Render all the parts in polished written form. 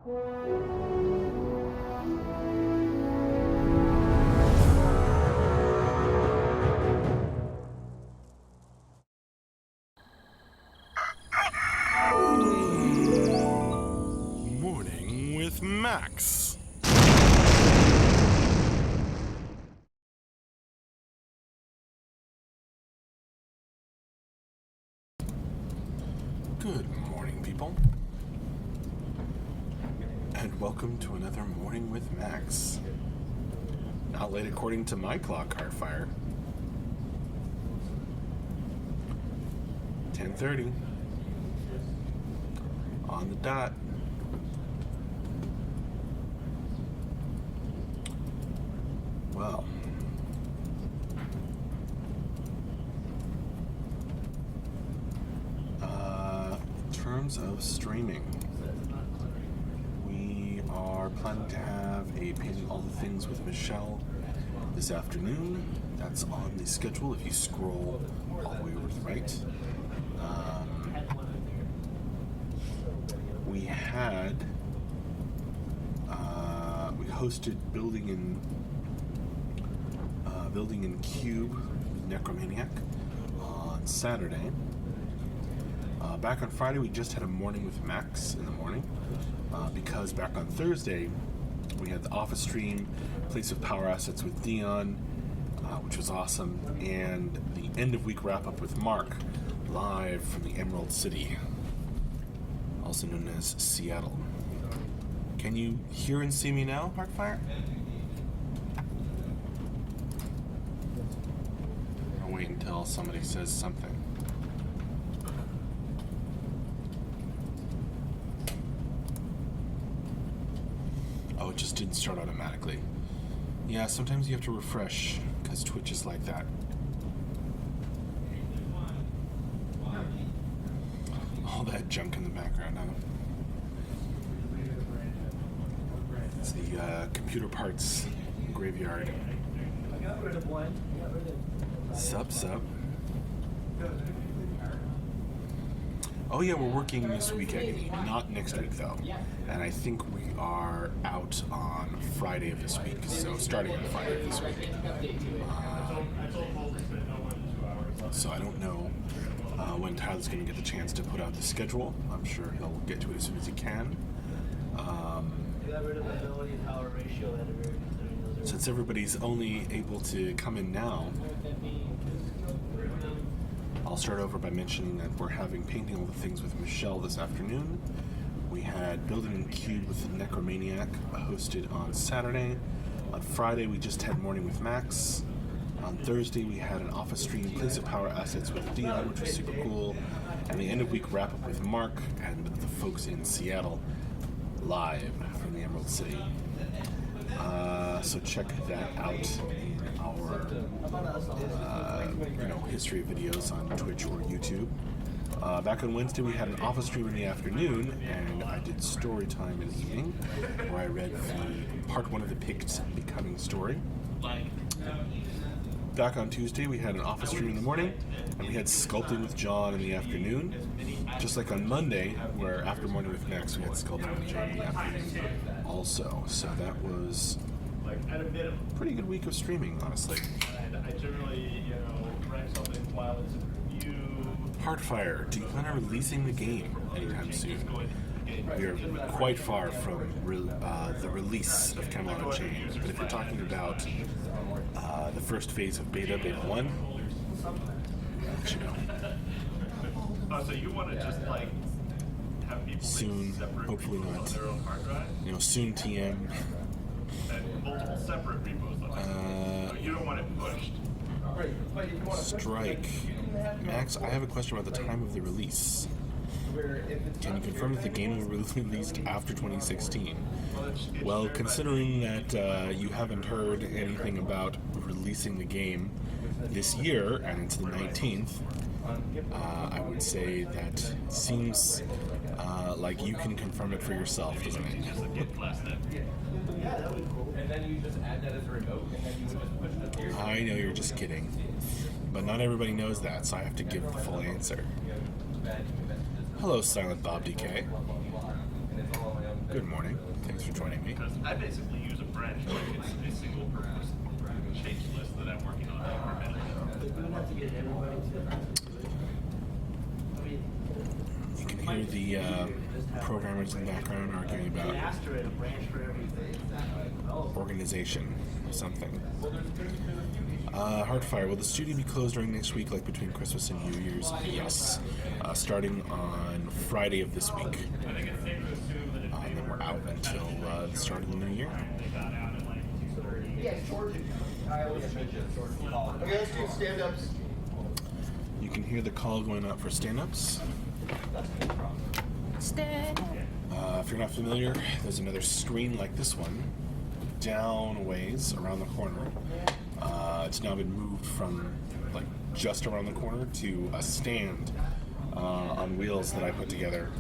Morning with Max. Good morning, people. And welcome to another Morning with Max. Not late according to my clock, Heartfire. 10:30. On the dot. Well, in terms of streaming, we are planning to have a Painting All the Things with Michelle this afternoon. That's on the schedule if you scroll all the way over to the right. We hosted Building in Cube with Necromaniac on Saturday. Back on Friday, we just had a morning with Max in the morning, because back on Thursday, we had the office stream, Place of Power Assets with Dion, which was awesome, and the end of week wrap up with Mark, live from the Emerald City, also known as Seattle. Can you hear and see me now, Heartfire? I'll wait until somebody says something. Oh, it just didn't start automatically. Yeah, sometimes you have to refresh, because Twitch is like that. All that junk in the background, huh? It's the computer parts graveyard. I got rid of one. Sup. Oh yeah, we're working this week, Agony. Not next week, though. And I think we are out on Friday of this week. So starting on Friday of this week. So I don't know when Tyler's going to get the chance to put out the schedule. I'm sure he'll get to it as soon as he can. Since everybody's only able to come in now, I'll start over by mentioning that we're having Painting All the Things with Michelle this afternoon. We had Building in Cube with Necromaniac hosted on Saturday. On Friday, we just had Morning with Max. On Thursday, we had an office stream, Place of Power Assets with Dion, which was super cool. And the end of week wrap up with Mark and the folks in Seattle, live from the Emerald City. So check that out in our history of videos on Twitch or YouTube. Back on Wednesday, we had an office stream in the afternoon, and I did story time in the evening, where I read the part 1 of the Pict Becoming story. Back on Tuesday, we had an office stream in the morning, and we had Sculpting with John in the afternoon. Just like on Monday, where after Morning with Max, we had Sculpting with John in the afternoon also. So that was a pretty good week of streaming, honestly. And I generally, rank something while it's in review. Heartfire, do you plan on releasing the game anytime soon? We are quite far from the release of Camelot Unchained, but if you're talking about the first phase of Beta 1, I'll let you know. Oh, so you want to just have people soon, hopefully repos not. on their own hard drive? Soon TM. And multiple separate repos on you don't want it pushed. Strike. Max, I have a question about the time of the release. Can you confirm that the game will be released after 2016? Well, considering that you haven't heard anything about releasing the game this year, and it's the 19th, I would say that seems like you can confirm it for yourself, doesn't it? I know you're just kidding, but not everybody knows that, so I have to give the full answer. Hello, Silent Bob DK. Good morning. Thanks for joining me. Because I basically use a branch like it's a single purpose change list that I'm working on incrementally. You can hear the programmers in the background arguing about organization or something. Heartfire, will the studio be closed during next week, like between Christmas and New Year's? Yes. Starting on Friday of this week. And then we're out until the start of the new year. Okay, let's do stand-ups. You can hear the call going out for stand-ups. If you're not familiar, there's another screen like this one down a ways around the corner. It's now been moved from like just around the corner to a stand on wheels that I put together.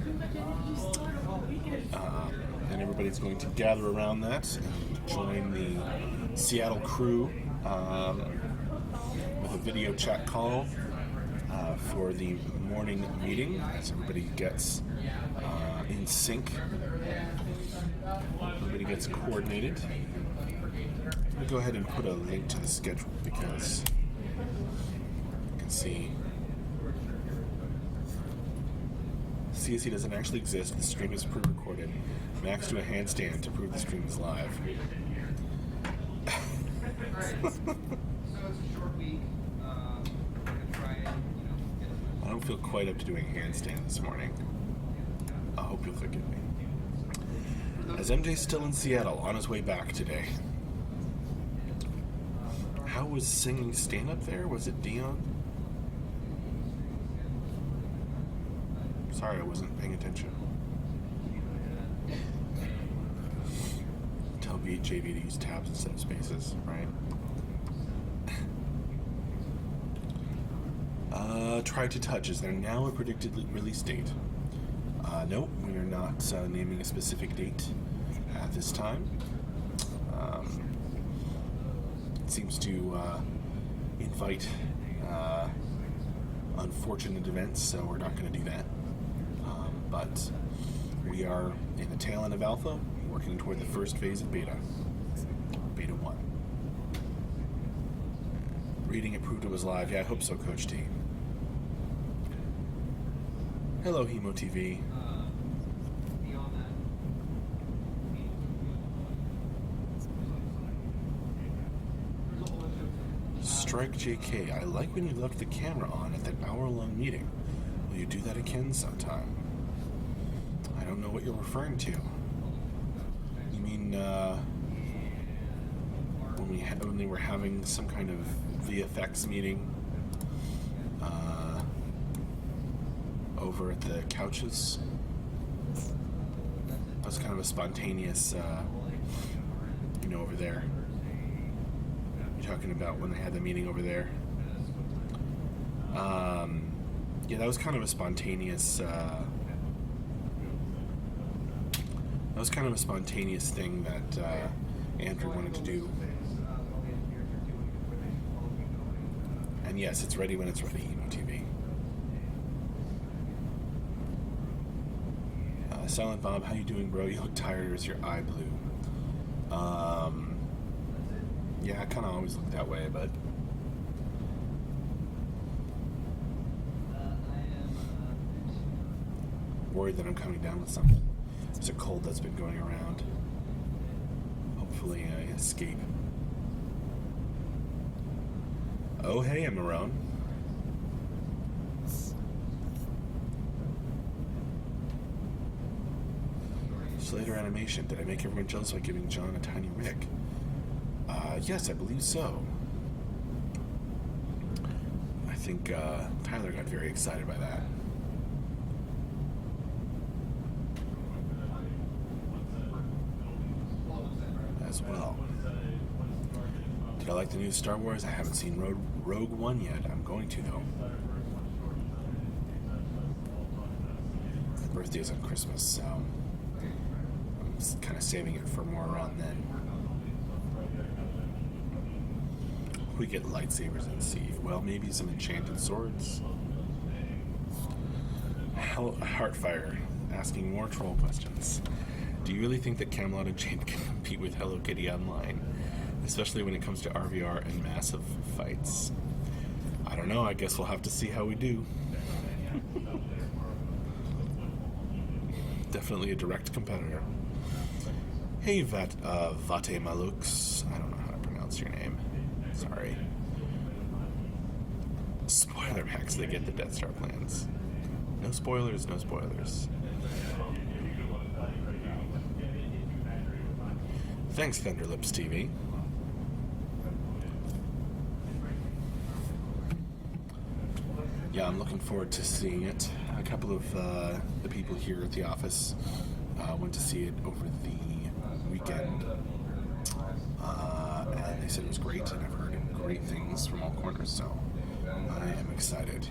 And everybody's going to gather around that and join the Seattle crew with a video chat call for the morning meeting as everybody gets in sync. Everybody gets coordinated. I'm going to go ahead and put a link to the schedule because you can see CSE doesn't actually exist. The stream is pre-recorded. Max do a handstand to prove the stream is live. I don't feel quite up to doing a handstand this morning. I hope you'll forgive me. As MJ's still in Seattle, on his way back today. How was singing stand-up there? Was it Dion? Sorry, I wasn't paying attention. Tell JV to use tabs instead of spaces, right? Try to Touch. Is there now a predicted release date? No, we are not naming a specific date at this time. It seems to invite unfortunate events, so we're not going to do that. But we are in the tail end of alpha, working toward the first phase of beta. Beta 1. Reading it proved it was live. Yeah, I hope so, Coach T. Hello, Hemo TV. Strike JK. I like when you left the camera on at that hour-long meeting. Will you do that again sometime? I don't know what you're referring to. You mean when they were having some kind of VFX meeting over at the couches? That was kind of a spontaneous, over there. You're talking about when they had the meeting over there. Yeah, that was kind of a spontaneous. That was kind of a spontaneous thing that Andrew wanted to do. And yes, it's ready when it's ready, Emo TV. Silent Bob, how you doing, bro? You look tired, or is your eye blue? Yeah, I kind of always look that way, but worried that I'm coming down with something. There's a cold that's been going around. Hopefully I escape. Oh, hey, Marone. Slater Animation. Did I make everyone jealous by giving John a tiny Rick? Yes, I believe so. I think Tyler got very excited by that. As well. Did I like the new Star Wars? I haven't seen Rogue One yet. I'm going to, though. My birthday is on Christmas, so I'm kind of saving it for more around then. We get lightsabers and see. Well, maybe some enchanted swords. Heartfire asking more troll questions. Do you really think that Camelot and Chain can compete with Hello Kitty online? Especially when it comes to RVR and massive fights. I don't know, I guess we'll have to see how we do. Definitely a direct competitor. Hey Vate Malux. I don't know how to pronounce your name. Sorry. Spoiler packs, they get the Death Star plans. No spoilers, no spoilers. Thanks, Thunderlips TV. Yeah, I'm looking forward to seeing it. A couple of the people here at the office went to see it over the weekend. And they said it was great, and I've heard great things from all corners, so I am excited.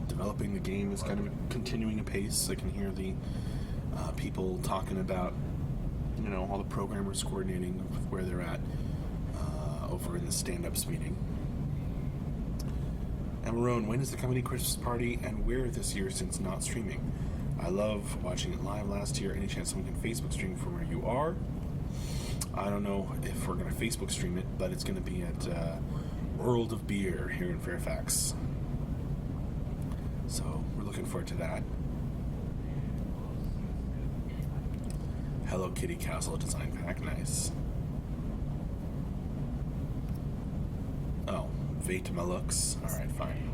Developing the game is kind of continuing apace. I can hear the people talking about, you know, all the programmers coordinating where they're at over in the stand-ups meeting. And Marone, when is the comedy Christmas party and where this year since not streaming? I love watching it live last year. Any chance someone can Facebook stream from where you are? I don't know if we're going to Facebook stream it, but it's going to be at World of Beer here in Fairfax. So we're looking forward to that. Hello Kitty Castle design pack, nice. Oh, Vate Malux. Alright, fine.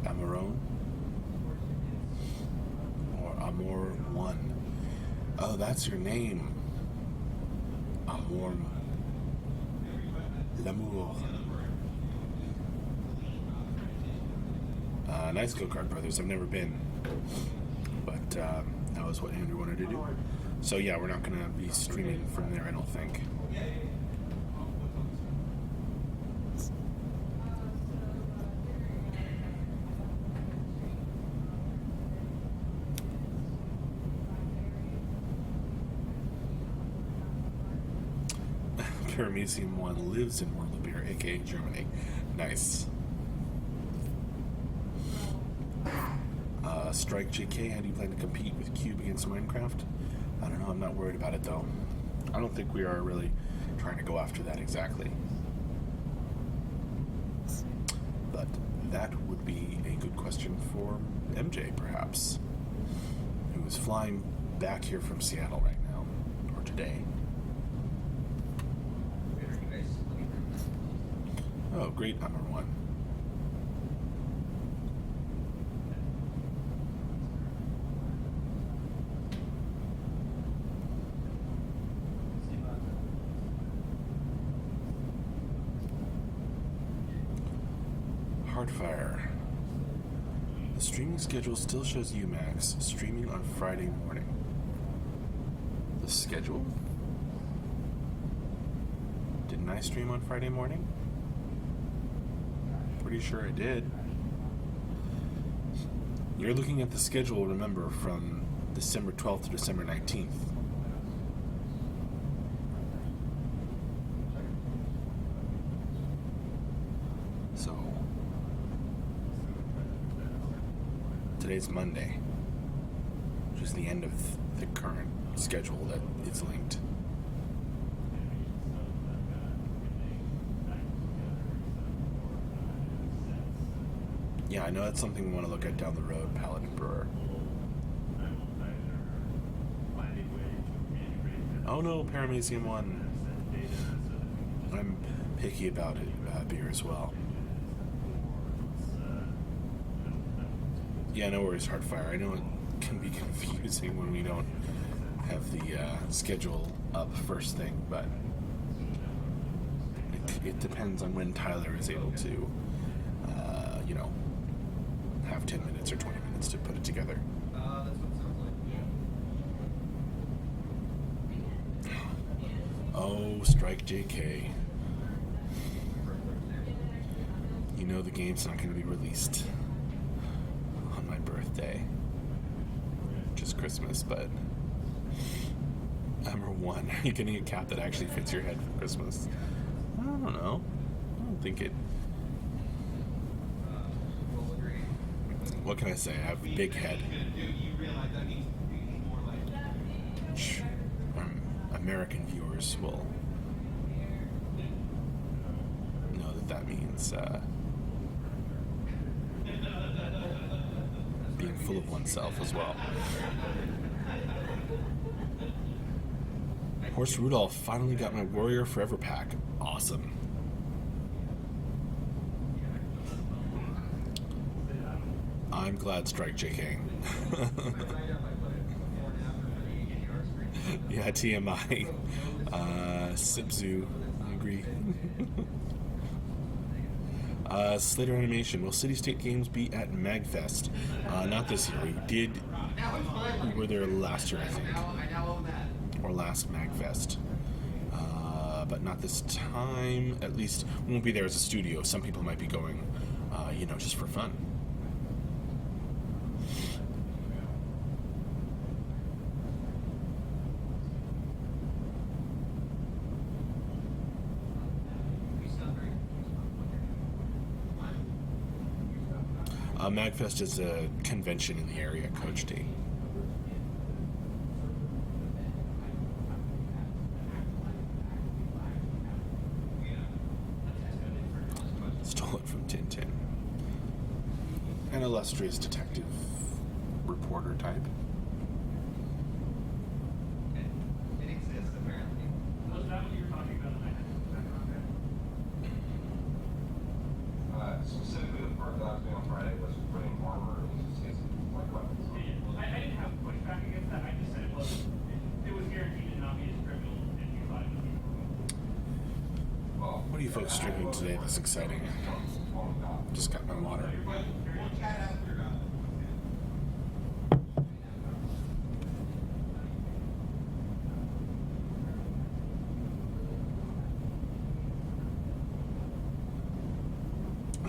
Amarone? Or Amor One? Oh, that's your name. Amor. L'amour. Nice Go-Kart Brothers. I've never been. But that was what Andrew wanted to do. So yeah, we're not going to be streaming from there, I don't think. Paramecium 1 lives in World of Beer, aka Germany. Nice. Strike JK, how do you plan to compete with Cube against Minecraft? I don't know, I'm not worried about it though. I don't think we are really trying to go after that exactly. But that would be a good question for MJ, perhaps, who is flying back here from Seattle right now, or today. Oh, great, number one. Hardfire. The streaming schedule still shows UMax streaming on Friday morning. The schedule? Didn't I stream on Friday morning? Pretty sure I did. You're looking at the schedule, remember, from December 12th to December 19th. So, today's Monday, which is the end of the current schedule that it's linked. Yeah, I know that's something we want to look at down the road, Paladin Brewer. Oh no, Paramecium 1. I'm picky about it, beer as well. Yeah, no worries, Hardfire. I know it can be confusing when we don't have the schedule up first thing, but it depends on when Tyler is able to, you know, have 10 minutes or 20 minutes to put it together. That's what it sounds like. Oh, Strike JK. You know the game's not going to be released on my birthday. Just Christmas, but... Number one, are you getting a cap that actually fits your head for Christmas? I don't know. I don't think it... What can I say? I have a big head. American viewers will know that means being full of oneself as well. Horse Rudolph finally got my Warrior Forever pack. Awesome. I'm glad Strike JK. Yeah, TMI. Sipzu, I agree. Slater Animation. Will City State Games be at MagFest? Not this year. We were there last year, I think. Or last MagFest. But not this time. At least we won't be there as a studio. Some people might be going, just for fun. MagFest is a convention in the area, Coach D. Stole it from Tintin. An illustrious detective reporter type. It exists, apparently. Was that what you were talking about? Specifically, the part that I was doing on Friday was putting armor against like weapons. I didn't have pushback against that. I just said it was guaranteed to not be as trivial if you thought it would be. Well, What are you folks drinking today that's exciting? Just got my water.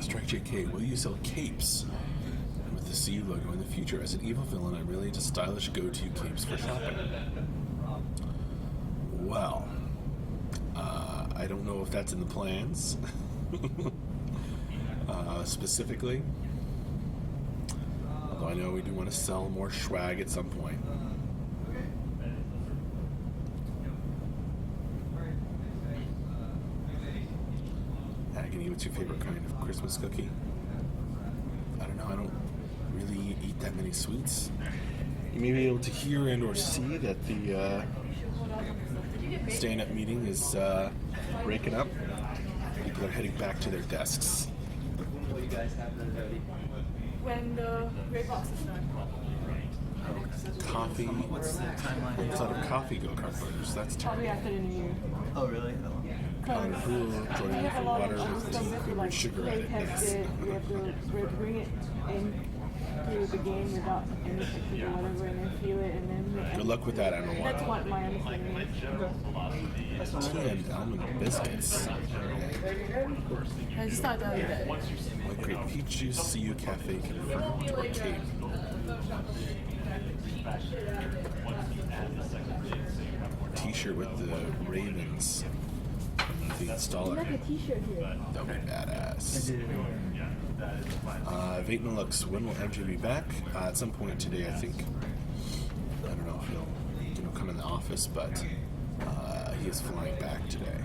Strike JK, will you sell capes with the CU logo in the future? As an evil villain, I really into stylish go-to capes for shopping. Well, I don't know if that's in the plans. Specifically. Although I know we do want to sell more swag at some point. Agony, what's your favorite kind of Christmas cookie? I don't know, I don't really eat that many sweets. You may be able to hear and or see that the stand-up meeting is breaking up. People are heading back to their desks. Will you guys have the ready? When the gray box is done. Coffee. What's the timeline? What's out of coffee go-kart motors? That's Probably terrible. after the new year. Oh, really? On who joining We have for a lot water of with stuff tea that we flavored like sugar play added. test Yes. it. We have to bring it in through the game without any fixes or whatever, and then feel it, and then. Good luck with that, Emma. That's what my understanding is. Tea and almond biscuits. I just thought that was it. Like great peach juice, CU Cafe confirmed or cape. T-shirt with the Ravens. The You installer. have a t-shirt here. That would be badass. Vaten looks. When will MJ be back? At some point today, I think. I don't know if he'll come in the office, but he is flying back today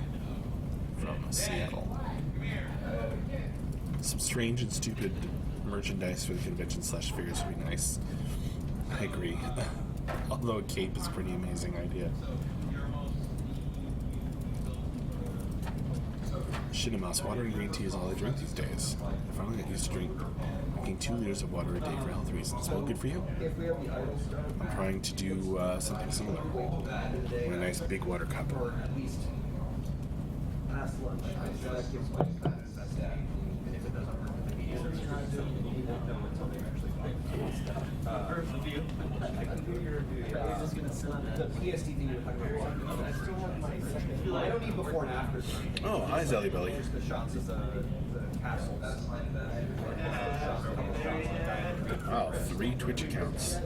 from Seattle. Some strange and stupid merchandise for the convention / figures would be nice. I agree. Although a cape is a pretty amazing idea. Shinama's water and green tea is all I drink these days. I finally got used to drinking 2 liters of water a day for health reasons. Well, good for you. I'm trying to do something similar. In a nice big water cup. Past lunch. That gives my best dad. And if it doesn't work, maybe he won't tell them until they actually find the stuff. Or the view. I can do The PSD thing you're talking about. I don't need before and after. Oh, hi, Zelly Belly. Just the shots of the castles. Oh, 3 Twitch accounts.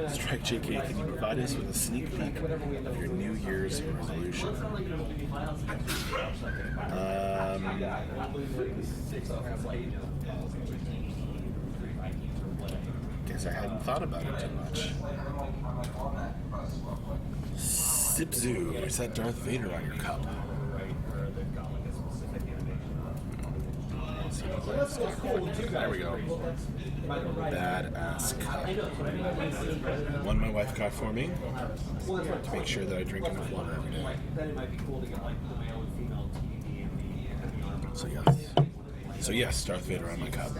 Strike JK, can you provide us with a sneak peek of your New Year's resolution? Guess I hadn't thought about it too much. Sipzoo, set Darth Vader on your cup. There we go. Badass cup. One my wife got for me to make sure that I drink enough water every day. Then it might be cool to get like the male and female TV and the So yes, Darth Vader on my cup.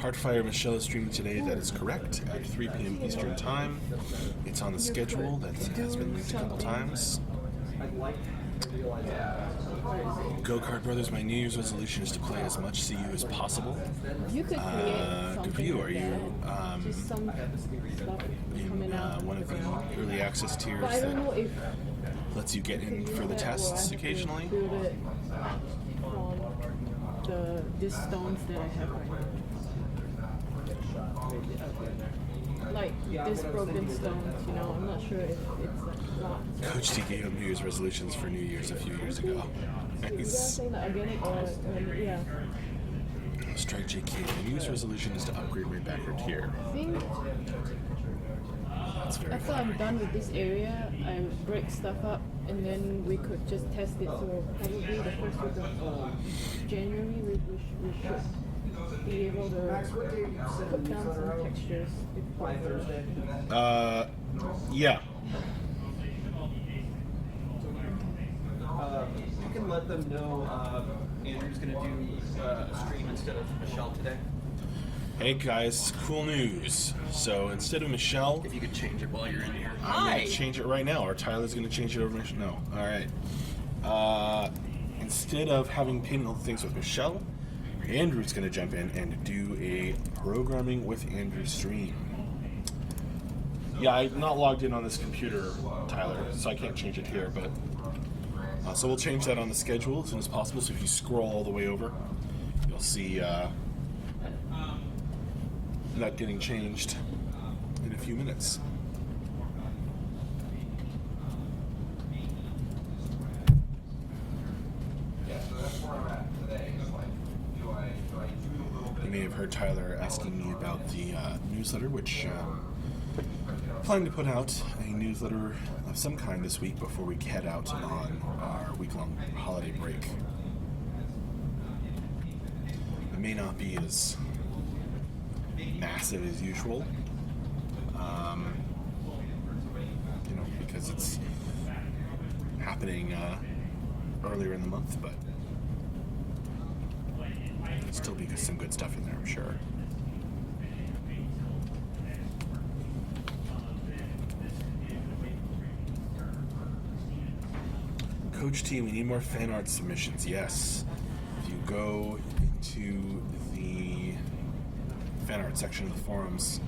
Heartfire Michelle is streaming today. That is correct at 3 p.m. Eastern Time. It's on the schedule. That has been linked a couple times. Go-Kart Brothers, my New Year's resolution is to play as much CU as possible. You could create something Good for you. Are like you that. Just some stuff in coming out. one of the early access tiers But I don't know that if lets you get you in can for use the that or I tests have to occasionally? build it from these stones that I have right now. Like this broken stones, you know, I'm not sure if it's like not. Coach T gave him New Year's resolutions for New Year's a few years ago. You guys Nice. saying that organic or yeah. Strike JK. My New Year's resolution is to upgrade my backer tier. I think That's very after I'm flattering. done with this area, I break stuff up and then we could just test it. So probably the first week of January, we should be able to put down some textures before Thursday. Yeah. You can let them know Andrew's going to do a stream instead of Michelle today. Hey guys, cool news. So instead of Michelle, If you could change it while you're in here. I'm going to change it right now, or Tyler's going to change it over Michelle. No. All right. Instead of having painted all the things with Michelle, Andrew's going to jump in and do a programming with Andrew stream. Yeah, I'm not logged in on this computer, Tyler, so I can't change it here, but so we'll change that on the schedule as soon as possible. So if you scroll all the way over, you'll see that getting changed in a few minutes. You may have heard Tyler asking me about the newsletter, which planning to put out a newsletter of some kind this week before we head out on our week-long holiday break. It may not be as massive as usual, because it's happening earlier in the month, but there'll still be some good stuff in there, I'm sure. Coach T, we need more fan art submissions. Yes. If you go into the fan art section of the forums,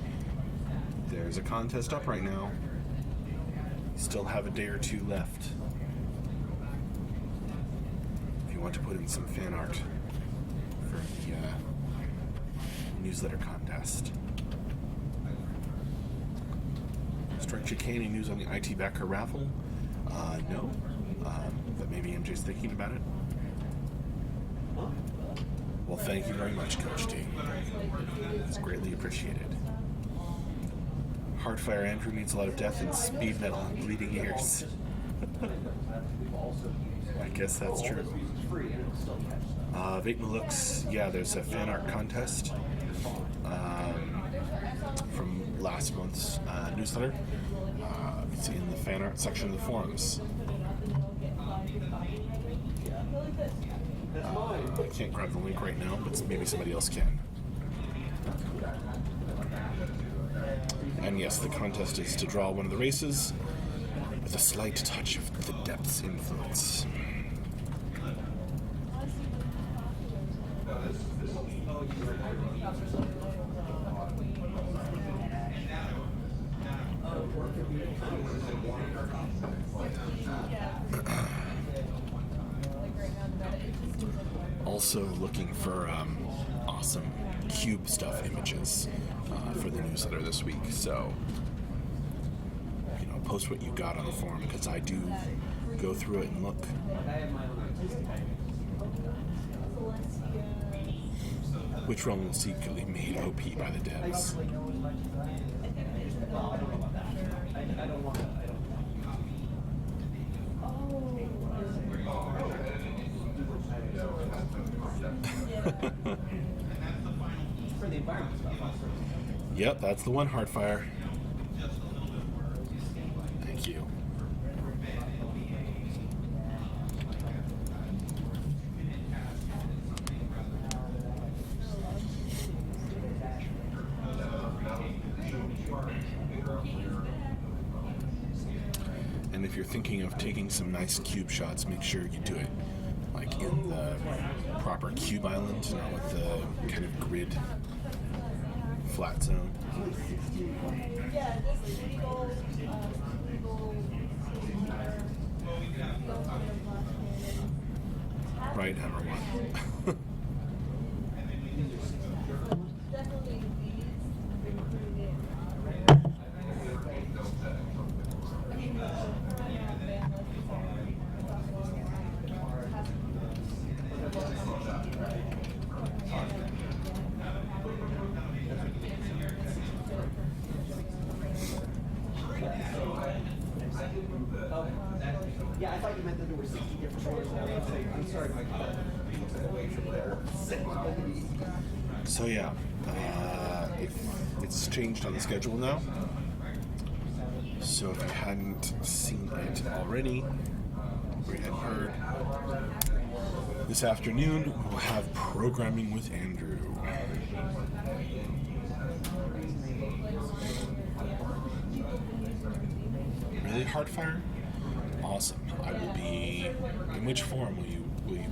there's a contest up right now. You still have a day or two left. If you want to put in some fan art for the newsletter contest. Strike JK, any news on the IT backer raffle? No. But maybe MJ's thinking about it. Well, thank you very much, Coach T. It's greatly appreciated. Heartfire Andrew needs a lot of death and speed metal and bleeding ears. I guess that's true. Vate Malooks, yeah, there's a fan art contest from last month's newsletter. It's in the fan art section of the forums. I can't grab the link right now, but maybe somebody else can. And yes, the contest is to draw one of the races with a slight touch of the depths influence. also looking for awesome cube stuff images for the newsletter this week. So, post what you got on the forum, because I do go through it and look. Which realm was secretly made OP by the devs? Yep, that's the one, Hardfire. Thank you. And if you're thinking of taking some nice cube shots, make sure you do it like in the proper cube island, not with the kind of grid flat zone. Right, hammer one. Yeah, I thought you meant that there were 60 different stores. I'm sorry, Mike. So yeah, it's changed on the schedule now. So if you hadn't seen it already, or you hadn't heard, this afternoon we'll have Programming with Andrew. Really, Hardfire? Awesome. I will be. In which form will you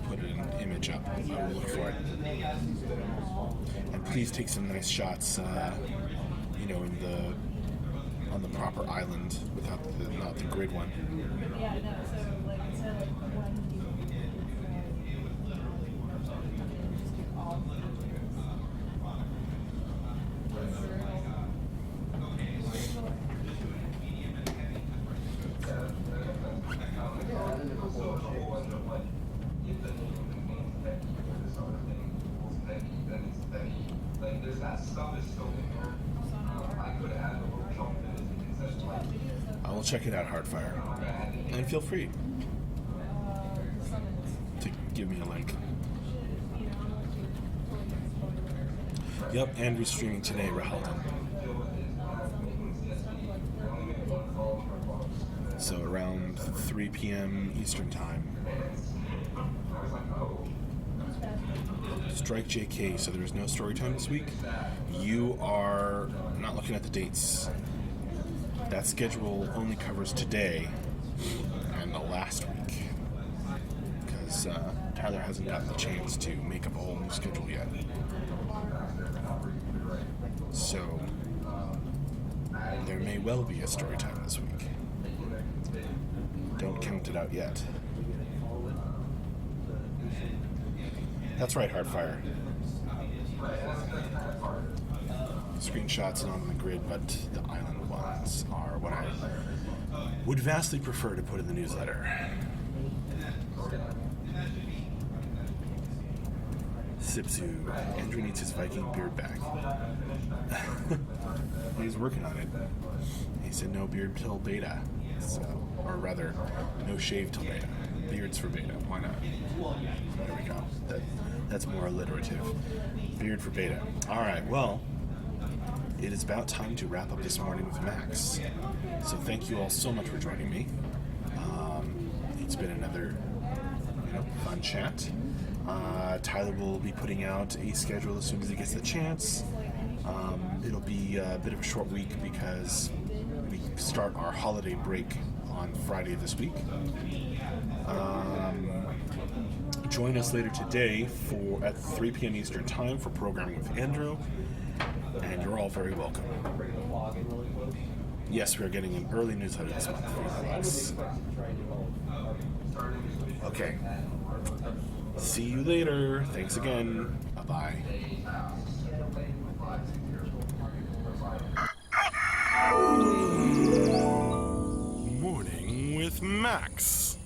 put an image up? I will look for it. And please take some nice shots. On the proper island, without not the grid one. Yeah, no. So like instead of like one. There's that stuff is still in there. I could have had a little jump in it and said, I will check it out, Hardfire. And feel free to give me a link. Yep, Andrew's streaming today, Rahalton. So around 3 p.m. Eastern Time. Strike JK, so there's no story time this week. You are not looking at the dates. That schedule only covers today and the last week, because Tyler hasn't gotten the chance to make up a whole new schedule yet. So there may well be a story time this week. Don't count it out yet. That's right, Hardfire. Screenshots and on the grid, but the island ones are what I would vastly prefer to put in the newsletter. Sipsu. Andrew needs his Viking beard back. He's working on it. He said no beard till beta. So, or rather, no shave till beta. Beards for beta. Why not? There we go. That's more alliterative. Beard for beta. Alright, well, it is about time to wrap up this morning with Max. So thank you all so much for joining me. It's been another fun chat. Tyler will be putting out a schedule as soon as he gets the chance. It'll be a bit of a short week because we start our holiday break on Friday this week. Join us later today at 3 p.m. Eastern Time for Programming with Andrew, and you're all very welcome. Yes, we are getting an early newsletter this month for you. Okay. See you later. Thanks again. Bye-bye. Morning with Max.